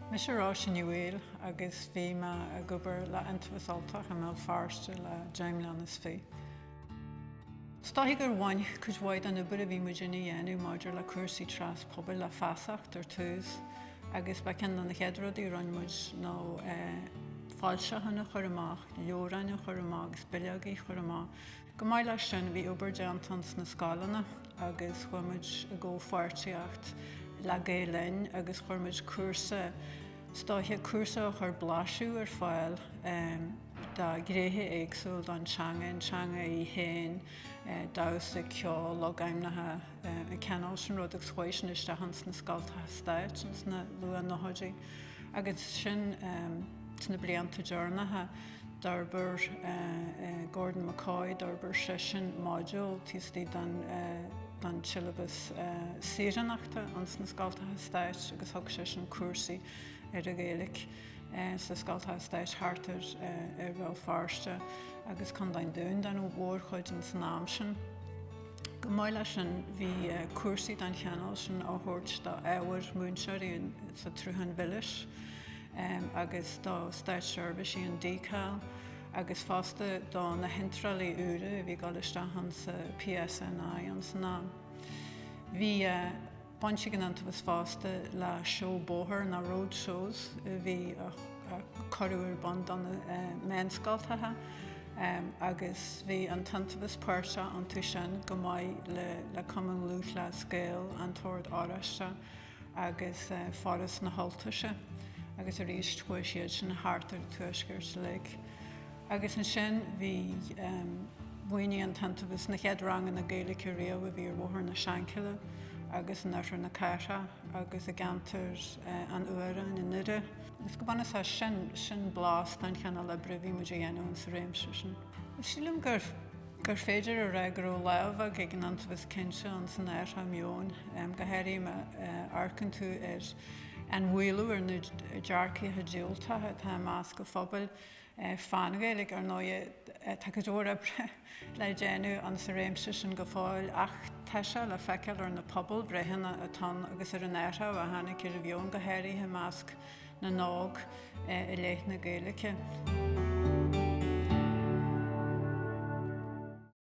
Mis Róise Ní Bhaoill agus bhí me a gcubair le Iontaobhas Ultach a mé fearste le deimhleanna is fí. Stáithigh gur bhain chuid mhaid an ubair a bhí muidir ní dhéanamh maidir le cuasaí trasphobail le feasacht ar tús agus ba ceann na heagraíochtaí roinnmuid nó fáilseacha na chur amach, leorainn na chur amach agus spreagadh chur amach. Go maiid leis sin bhí obair déanta na scálanna agus chuirmuid a ggó feartíocht le Ghaeilge agus chuirmuid cuasa stáithe cuasa chur bláisiú ar fáil da gréthe éagsúil don teanga í héin dása ceol le aidhmeanna a ceannáil sin rud agus chuéis sin isteachans na scoiltatha stáit na luan na hoidí agus sin sna blianta dearnatha d'arbair Gordon McCoy d'arbair sin module tíostí don syllabus síreanachta ans na scoiltatha stáit agus thug sé sin cuasaí ar a Ghaeilge sa scoiltatha stáit hartar ar bhfuil fearste agus chun dain dún den ó bhór chuid an san am sin. Go maiid leis sin bhí cuasaí don cheannáil sin á thabhairt dá ábhar múnseirí sa trúthain Bhilis agus dá stáit seirbhís an díceáil agus fásta dá na hintralaí úra a bhí gáilisteach sa PSNI an san am. Bhí baint an Iontaobhas fásta le show bóthar na road shows bhí choirúir band an meascaltatha agus bhí an Iontaobhas páirse an tú sin go mbeidh le cumann luach le scéal an tóir áraiste agus fáras na holtaise agus a rís tuaisceart sin na hartar dTuaisceart le. Agus an sin bhí buine an Iontaobhas na headrang na Ghaeilge riamh a bhí ar bhóthar na seancaile agus an airthar na caire agus a gantar an uaire na nuire. Is go bana sa sin blás den cheanna le brehí muidir dhéanamh an sa réimse sin. Sílim gur féidir a réigear ó leabhah ag an Iontaobhas cinse an san airtha mion go héirí me arcann tú ar an bhuailú ar na dearcaithe diúltathe tá measc phobail fangaigh ar nóid takeadóra le déanú an sa réimse sin go fáil ach teise le feiceáil ar na pobal breithinna atá agus ar an airtha a tháinig ar a bheon go héirithe measc na nág i léith na Ghaeilge.